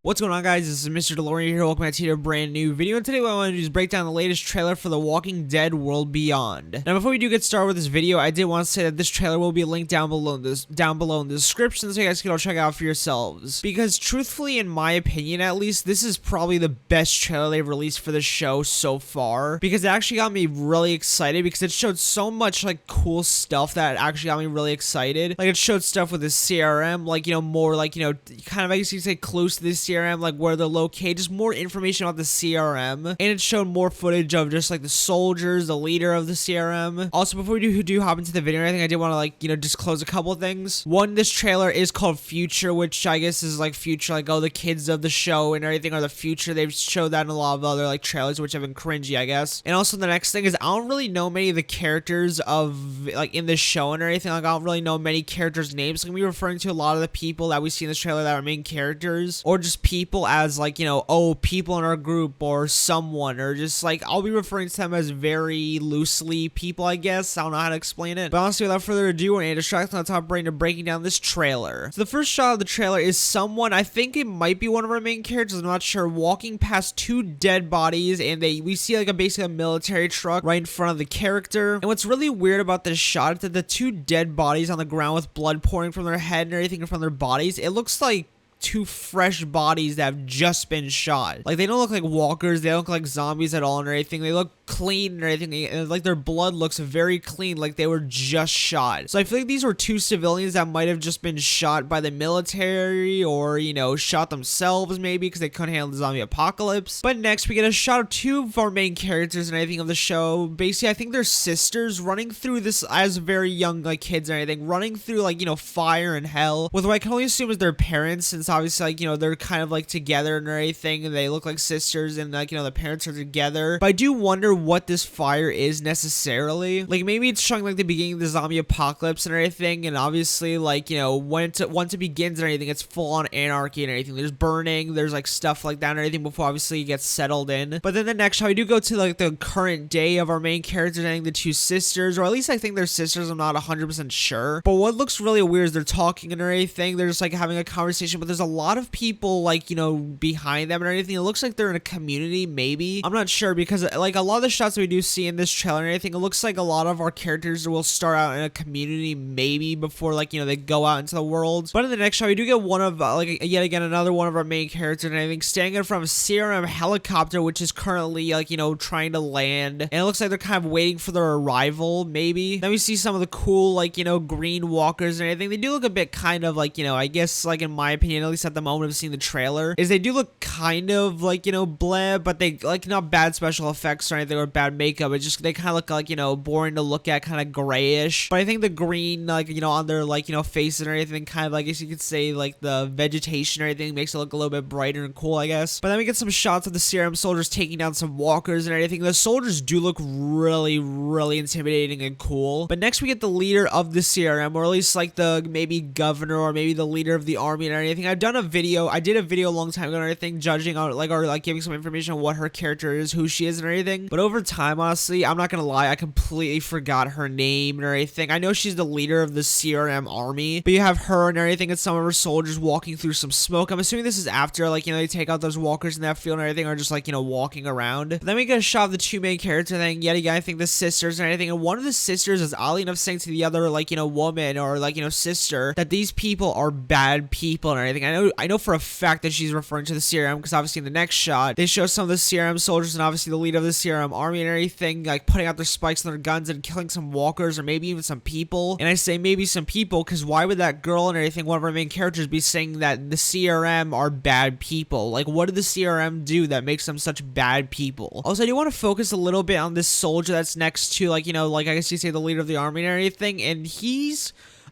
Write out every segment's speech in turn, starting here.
What's going on, guys? This is Mr. DeLorean here. Welcome back to a brand new video. And today what I want to do is break down the latest trailer for The Walking Dead World Beyond. Now, before we do get started with this video, I did want to say that this trailer will be linked down below in the description, so you guys can all check it out for yourselves. Because truthfully, in my opinion at least, this is probably the best trailer they've released for the show so far. Because it actually got me really excited because it showed so much like cool stuff that actually got me really excited. Like it showed stuff with the CRM, like more like kind of I guess you could say close to the CRM. Like where they're located, just more information about the CRM, and it showed more footage of just like the soldiers, the leader of the CRM. Also, before we do hop into the video, I think I did want to disclose a couple of things. One, this trailer is called Future, which I guess is like future, like the kids of the show and everything are the future. They've showed that in a lot of other like trailers, which have been cringy, I guess. And also the next thing is I don't really know many of the characters of like in this show and everything. Like I don't really know many characters' names. So I'm gonna be referring to a lot of the people that we see in this trailer that are main characters, or just people as like people in our group or someone, or just like I'll be referring to them as very loosely people, I guess. I don't know how to explain it, but honestly, without further ado, we're distracted on the top brain to breaking down this trailer. So the first shot of the trailer is someone, I think it might be one of our main characters, I'm not sure, walking past two dead bodies, and we see like basically a military truck right in front of the character. And what's really weird about this shot is that the two dead bodies on the ground with blood pouring from their head and everything from their bodies, it looks like two fresh bodies that have just been shot. Like they don't look like walkers, they don't look like zombies at all or anything. They look clean and everything, and like their blood looks very clean, like they were just shot. So I feel like these were two civilians that might have just been shot by the military, or shot themselves maybe because they couldn't handle the zombie apocalypse. But next we get a shot of two of our main characters and everything of the show. Basically I think they're sisters running through this as very young like kids and everything, running through like fire and hell with what I can only assume is their parents, since obviously like they're kind of like together and everything, and they look like sisters, and like the parents are together. But I do wonder what this fire is necessarily. Like maybe it's showing like the beginning of the zombie apocalypse and everything, and obviously like once it begins and everything, it's full on anarchy and everything. There's burning, there's like stuff like that and everything before obviously it gets settled in. But then the next shot we do go to like the current day of our main characters, I think the two sisters, or at least I think they're sisters, I'm not 100% sure. But what looks really weird is they're talking and everything, they're just like having a conversation, but there's a lot of people like behind them and everything. It looks like they're in a community, maybe, I'm not sure, because like a lot of the shots that we do see in this trailer and everything, it looks like a lot of our characters will start out in a community maybe before like they go out into the world. But in the next shot we do get one of yet again another one of our main characters and everything standing in front of a CRM helicopter, which is currently like trying to land, and it looks like they're kind of waiting for their arrival maybe. Then we see some of the cool like green walkers and everything. They do look a bit kind of like I guess like in my opinion, at least at the moment of seeing the trailer, is they do look kind of like bleh, but they like not bad special effects or anything or bad makeup. It's just they kind of look like boring to look at, kind of grayish. But I think the green like on their like faces and everything, kind of like I guess you could say like the vegetation or anything makes it look a little bit brighter and cool, I guess. But then we get some shots of the CRM soldiers taking down some walkers and everything. The soldiers do look really intimidating and cool. But next we get the leader of the CRM, or at least like the maybe governor or maybe the leader of the army and everything. I did a video a long time ago and everything, judging on like or like giving some information on what her character is, who she is and everything. But over time, honestly, I'm not gonna lie, I completely forgot her name and everything. I know she's the leader of the CRM army, but you have her and everything and some of her soldiers walking through some smoke. I'm assuming this is after like they take out those walkers in that field and everything, or just like walking around. But then we get a shot of the two main characters thing yet again, I think the sisters and everything, and one of the sisters is oddly enough saying to the other like woman or like sister that these people are bad people and everything. I know for a fact that she's referring to the CRM, because obviously in the next shot they show some of the CRM soldiers and obviously the leader of the CRM army and everything like putting out their spikes and their guns and killing some walkers or maybe even some people. And I say maybe some people because why would that girl and everything, one of our main characters, be saying that the CRM are bad people? Like what did the CRM do that makes them such bad people? Also, I do want to focus a little bit on this soldier that's next to like like I guess you say the leader of the army and everything, and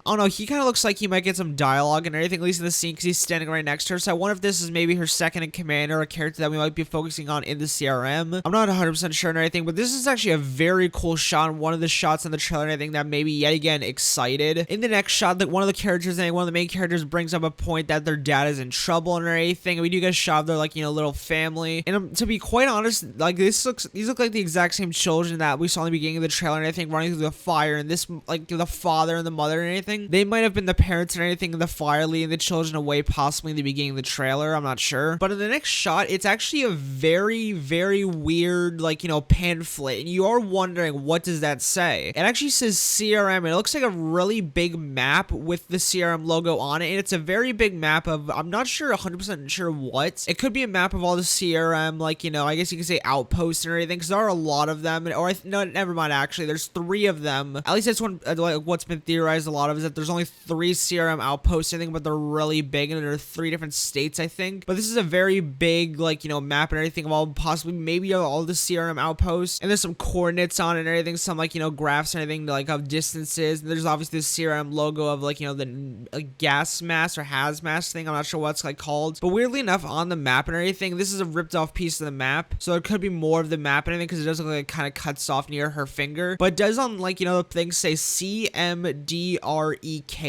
I don't know, he kind of looks like he might get some dialogue and everything, at least in the scene, because he's standing right next to her. So I wonder if this is maybe her second in command or a character that we might be focusing on in the CRM. I'm not 100% sure and everything, but this is actually a very cool shot, and one of the shots in the trailer and everything that made me yet again excited. In the next shot, that one of the characters, one of the main characters brings up a point that their dad is in trouble and everything, and we do get a shot of their like little family. And to be quite honest, like these look like the exact same children that we saw in the beginning of the trailer and everything, running through the fire, and this like the father and the mother and everything. everything. They might have been the parents and everything in the fire leading the children away, possibly in the beginning of the trailer. I'm not sure. But in the next shot, it's actually a very, very weird, like, you know, pamphlet. And you are wondering, what does that say? It actually says CRM, and it looks like a really big map with the CRM logo on it. And it's a very big map of, I'm not sure, 100% sure what. It could be a map of all the CRM, like, you know, I guess you could say outposts and everything, because there are a lot of them. Or, no, never mind, actually. There's 3 of them. At least that's what's been theorized a lot of, is that there's only 3 CRM outposts, I think, but they're really big, and there are 3 different states, I think. But this is a very big, like, you know, map and everything of all, possibly, maybe all the CRM outposts. And there's some coordinates on it and everything, some, like, you know, graphs and everything, like, of distances. And there's obviously the CRM logo of, like, you know, the gas mask or hazmat thing. I'm not sure what's, like, called. But weirdly enough, on the map and everything, this is a ripped off piece of the map. So there could be more of the map and everything, because it does look like it kind of cuts off near her finger. But it does on, like, you know, the thing say CMDREK,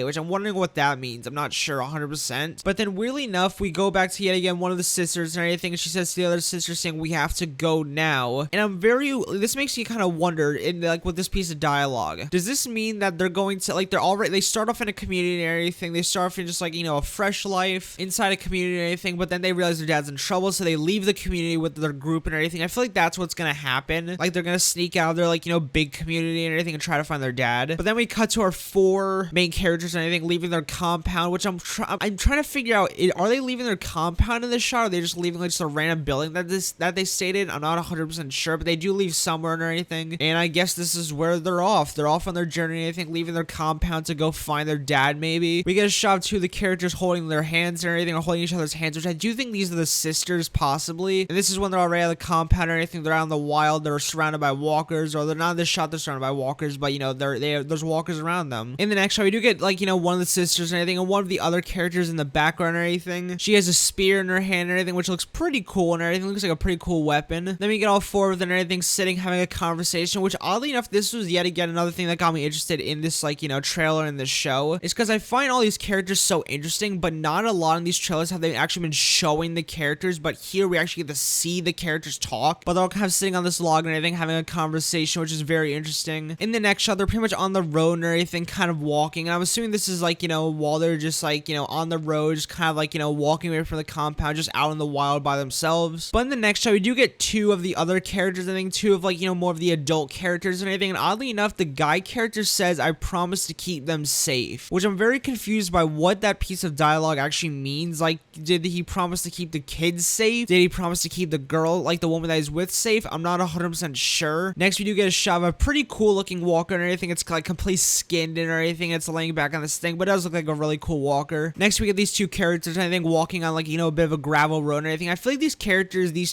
which I'm wondering what that means. I'm not sure 100%. But then weirdly enough, we go back to yet again one of the sisters and everything, and she says to the other sister saying, we have to go now. And this makes you kind of wonder, in like with this piece of dialogue, does this mean that they're going to, like, they start off in a community and everything, they start off in just, like, you know, a fresh life inside a community and everything, but then they realize their dad's in trouble, so they leave the community with their group and everything. I feel like that's what's gonna happen. Like, they're gonna sneak out of their, like, you know, big community and everything and try to find their dad. But then we cut to our 4 main characters and everything leaving their compound, which I'm trying to figure out, are they leaving their compound in this shot, or are they just leaving, like, just a random building that they stated? I'm not 100% sure, but they do leave somewhere and anything. And I guess this is where they're off. They're off on their journey, I think, leaving their compound to go find their dad, maybe. We get a shot of 2 of the characters holding their hands and everything, or holding each other's hands, which I do think these are the sisters, possibly. And this is when they're already out of the compound or anything. They're out in the wild. They're surrounded by walkers, or they're not in this shot, they're surrounded by walkers, but, you know, there's walkers around them. In the next shot, we do get, like, you know, one of the sisters and everything, and one of the other characters in the background or anything. She has a spear in her hand and everything, which looks pretty cool and everything. Looks like a pretty cool weapon. Then we get all 4 of them and everything sitting, having a conversation, which oddly enough, this was yet again another thing that got me interested in this, like, you know, trailer in this show. It's because I find all these characters so interesting, but not a lot in these trailers have they actually been showing the characters, but here we actually get to see the characters talk, but they're all kind of sitting on this log and everything, having a conversation, which is very interesting. In the next shot, they're pretty much on the road and everything, kind of walking, and I'm assuming this is, like, you know, while they're just, like, you know, on the road, just kind of, like, you know, walking away from the compound, just out in the wild by themselves. But in the next shot, we do get 2 of the other characters, I think 2 of, like, you know, more of the adult characters and everything, and oddly enough, the guy character says, I promise to keep them safe, which I'm very confused by what that piece of dialogue actually means. Like, did he promise to keep the kids safe? Did he promise to keep the girl, like the woman that he's with, safe? I'm not 100% sure. Next, we do get a shot of a pretty cool looking walker and everything. It's like completely skinned and everything. It's laying back on this thing, but it does look like a really cool walker. Next, we get these 2 characters, I think, walking on, like, you know, a bit of a gravel road and everything. I feel like these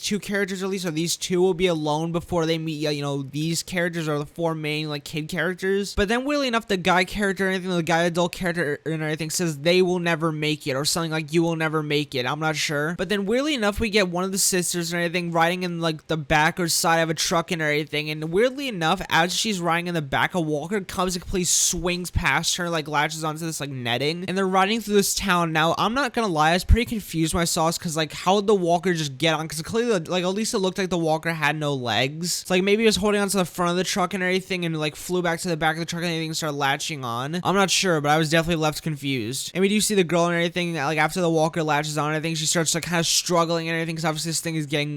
2 characters at least, or these 2 will be alone before they meet, you know, these characters, or the 4 main, like, kid characters. But then, weirdly enough, the guy character and everything, the guy adult character and everything says they will never make it, or something like you will never make it. I'm not sure. But then, weirdly enough, we get one of the sisters and everything riding in, like, the back or side of a truck and everything. And weirdly enough, as she's riding in the back, a walker comes and completely swings past her, like, latches onto this, like, netting. And they're riding through this town. Now, I'm not gonna lie, I was pretty confused when I saw this, because, like, how did the walker just get on? Because clearly, like, at least it looked like the walker had no legs. It's like maybe he was holding onto the front of the truck and everything, and, like, flew back to the back of the truck and everything and started latching on. I'm not sure, but I was definitely left confused. And we do see the girl and everything, like, after the walker latches on, I think she starts, like, kind of struggling and everything, because obviously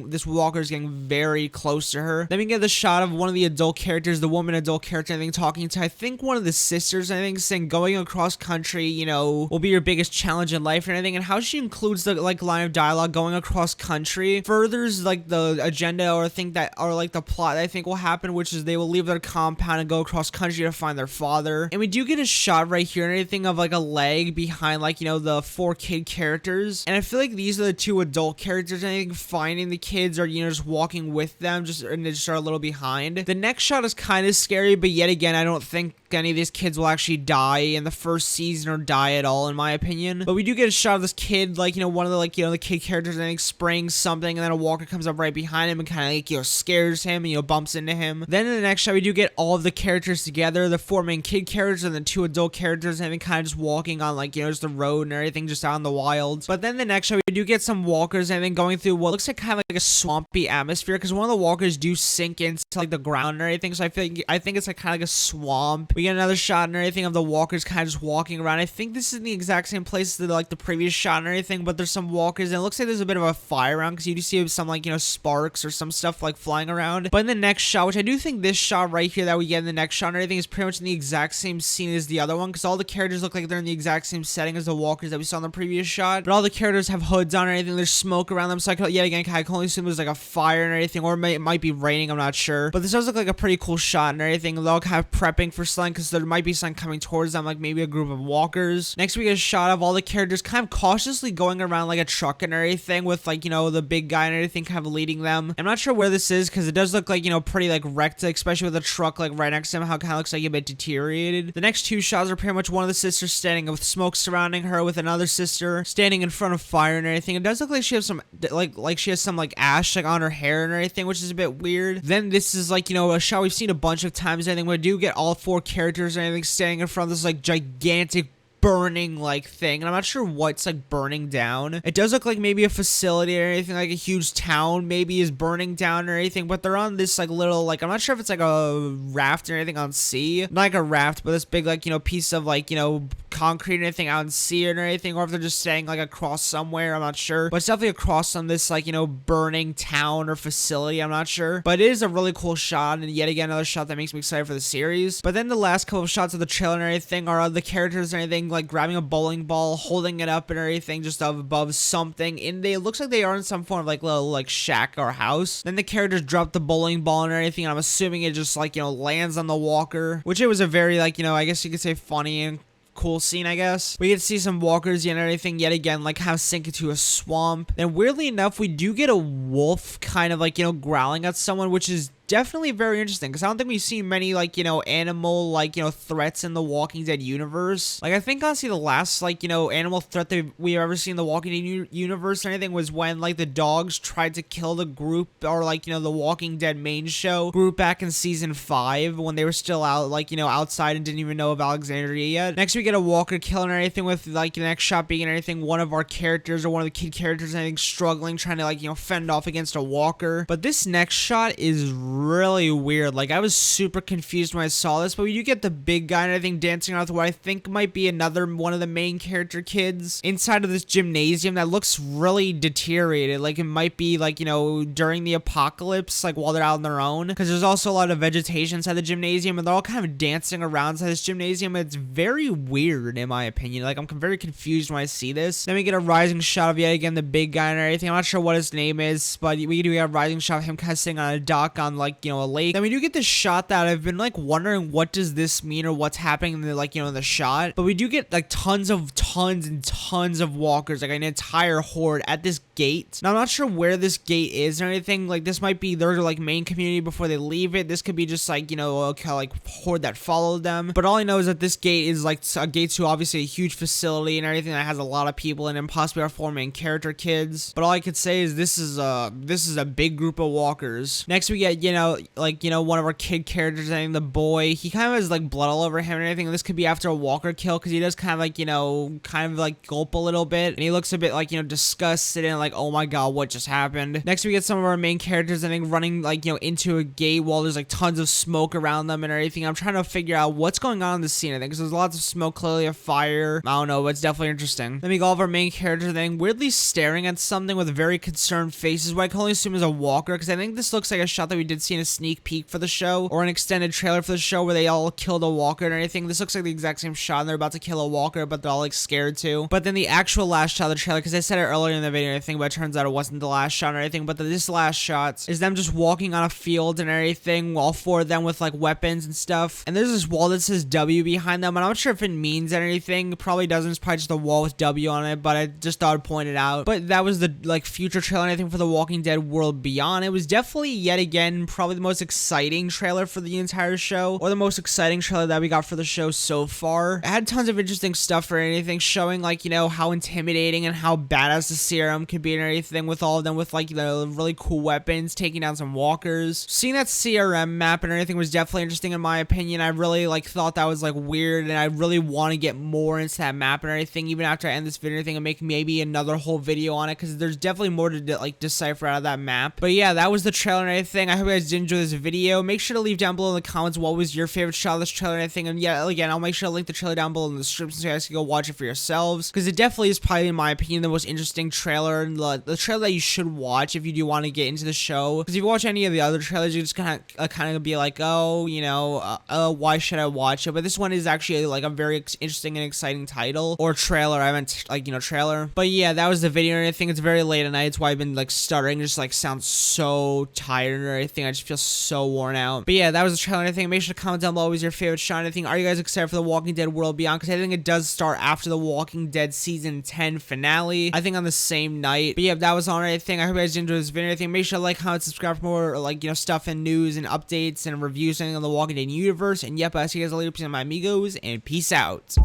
this walker is getting very close to her. Then we get the shot of one of the adult characters, the woman adult character, I think, talking to, I think, one of the sisters, I think, saying going across country, you know, will be your biggest challenge in life and everything. And how she includes the, like, line of dialogue, going across country, furthers, like, the agenda, or I think that, or, like, the plot that I think will happen, which is they will leave their compound and go across country to find their father. And we do get a shot right here and anything of, like, a leg behind, like, you know, the 4 kid characters. And I feel like these are the 2 adult characters, and I think finding the kids, or, you know, just walking with them, and they just are a little behind. The next shot is kind of scary, but yet again, I don't think any of these kids will actually die in the first season, or die at all, in my opinion. But we do get a shot of this kid, like, you know, one of the, like, you know, the kid characters, I think, spraying something, and then a walker comes up right behind him and kind of, like, you know, scares him and, you know, bumps into him. Then in the next shot, we do get all of the characters together, the 4 main kid characters and the 2 adult characters, and kind of just walking on, like, you know, just the road and everything, just out in the wild. But then the next shot, we do get some walkers, and then going through what looks like kind of like a swampy atmosphere, because one of the walkers do sink into, like, the ground and everything, so I think it's like kind of like a swamp. We get another shot and everything of the walkers kind of just walking around. I think this is in the exact same place that like the previous shot and everything, but there's some walkers and it looks like there's a bit of a fire around because you do see some like, you know, sparks or some stuff like flying around. But in the next shot, which I do think this shot right here that we get in the next shot and everything is pretty much in the exact same scene as the other one, because all the characters look like they're in the exact same setting as the walkers that we saw in the previous shot. But all the characters have hoods on and everything. There's smoke around them, so I could, yet again, I can only assume there's like a fire and everything, or it might be raining, I'm not sure. But this does look like a pretty cool shot and everything. They're all kind of prepping for something because there might be something coming towards them, like maybe a group of walkers. Next, we get a shot of all the characters kind of cautiously going around like a truck and everything with like, you know, the big guy and everything kind of leading them. I'm not sure where this is because it does look like, you know, pretty like wrecked, especially with the truck like right next to him, how it kind of looks like a bit deteriorated. The next two shots are pretty much one of the sisters standing with smoke surrounding her, with another sister standing in front of fire and everything. It does look like she has some like she has some like ash like on her hair and everything, which is a bit weird. Then this is like, you know, a shot we've seen a bunch of times. I think we do get all four characters and everything standing in front of this like gigantic burning like thing, and I'm not sure what's like burning down. It does look like maybe a facility or anything, like a huge town maybe is burning down or anything, but they're on this like little like, I'm not sure if it's like a raft or anything on sea, not like a raft, but this big like, you know, piece of like, you know, concrete or anything out in sea or anything, or if they're just staying like across somewhere, I'm not sure, but it's definitely across on this like, you know, burning town or facility, I'm not sure, but it is a really cool shot, and yet again another shot that makes me excited for the series. But then the last couple of shots of the trailer and everything are the characters and anything like grabbing a bowling ball, holding it up and everything just above something, and it looks like they are in some form of like little like shack or house. Then the characters drop the bowling ball and everything, and I'm assuming it just like, you know, lands on the walker, which it was a very like, you know, I guess you could say funny and cool scene, I guess. We get to see some walkers and everything yet again, like kind of sink into a swamp. Then weirdly enough, we do get a wolf kind of like, you know, growling at someone, which is definitely very interesting because I don't think we've seen many like, you know, animal like, you know, threats in the Walking Dead universe. Like I think honestly the last like, you know, animal threat that we've ever seen in the Walking Dead universe or anything was when like the dogs tried to kill the group, or like, you know, the Walking Dead main show group back in season 5 when they were still out like, you know, outside and didn't even know of Alexandria yet. Next we get a walker kill and everything, with like the next shot being and everything one of our characters or one of the kid characters and anything struggling trying to like, you know, fend off against a walker. But this next shot is really weird. Like I was super confused when I saw this, but we do get the big guy and everything dancing around with what I think might be another one of the main character kids inside of this gymnasium that looks really deteriorated. Like it might be like, you know, during the apocalypse, like while they're out on their own, because there's also a lot of vegetation inside the gymnasium and they're all kind of dancing around inside this gymnasium. It's very weird in my opinion. Like I'm very confused when I see this. Then we get a rising shot of yet again the big guy and everything. I'm not sure what his name is, but we do get a rising shot of him kind of sitting on a dock on like, you know, a lake. Then we do get this shot that I've been like wondering what does this mean or what's happening in the like, you know, in the shot. But we do get like tons and tons of walkers, like an entire horde at this gate. Now I'm not sure where this gate is or anything. Like this might be their like main community before they leave it. This could be just like, you know, a like horde that followed them. But all I know is that this gate is like a gate to obviously a huge facility and everything that has a lot of people in it, and possibly our 4 main character kids. But all I could say is this is a big group of walkers. Next we get, you know, like, you know, one of our kid characters, I think the boy, he kind of has like blood all over him and everything. This could be after a walker kill because he does kind of like, you know, kind of like gulp a little bit, and he looks a bit like, you know, disgusted and like, oh my god, what just happened. Next we get some of our main characters, I think, running like, you know, into a gate while there's like tons of smoke around them and everything. I'm trying to figure out what's going on in this scene, I think, because there's lots of smoke, clearly a fire. I don't know, but it's definitely interesting. Then we got all of our main characters, I think, weirdly staring at something with very concerned faces, what I can only assume is a walker, because I think this looks like a shot that we did see in a sneak peek for the show, or an extended trailer for the show where they all killed a walker and everything. This looks like the exact same shot, and they're about to kill a walker, but they're all like scared too. But then the actual last shot of the trailer, because I said it earlier in the video and everything, but it turns out it wasn't the last shot or anything, but this last shot is them just walking on a field and everything, all 4 of them with like weapons and stuff. And there's this wall that says W behind them, and I'm not sure if it means anything. It probably doesn't. It's probably just a wall with W on it, but I just thought I'd point it out. But that was the like future trailer and everything for The Walking Dead World Beyond. It was definitely yet again probably the most exciting trailer for the entire show, or the most exciting trailer that we got for the show so far. It had tons of interesting stuff for anything, showing like, you know, how intimidating and how badass the CRM could be and everything, with all of them with like the really cool weapons, taking down some walkers. Seeing that CRM map and everything was definitely interesting in my opinion. I really like thought that was like weird, and I really want to get more into that map and everything, even after I end this video and everything, and make maybe another whole video on it, because there's definitely more to like decipher out of that map. But yeah, that was the trailer and everything. I hope you guys guys did enjoy this video. Make sure to leave down below in the comments what was your favorite shot of this trailer and everything. And yeah, again, I'll make sure to link the trailer down below in the description so you guys can go watch it for yourselves, because it definitely is probably, in my opinion, the most interesting trailer, and the trailer that you should watch if you do want to get into the show. Because if you watch any of the other trailers, you're just kind of be like, oh, you know, why should I watch it? But this one is actually like a very interesting and exciting title, or trailer. I meant, like, you know, trailer. But yeah, that was the video and everything. It's very late at night. It's why I've been like stuttering, just like sound so tired or anything. I just feel so worn out. But yeah, that was the trailer and everything. Make sure to comment down below what was your favorite shot and everything. Are you guys excited for The Walking Dead World Beyond? Because I think it does start after The Walking Dead season 10 finale, I think on the same night. But yeah, that was all and everything. I hope you guys enjoyed this video and everything. Make sure to like, comment, subscribe for more, like, you know, stuff and news and updates and reviews on the Walking Dead universe. And yep, I'll see you guys later. Peace out, my amigos, and peace out.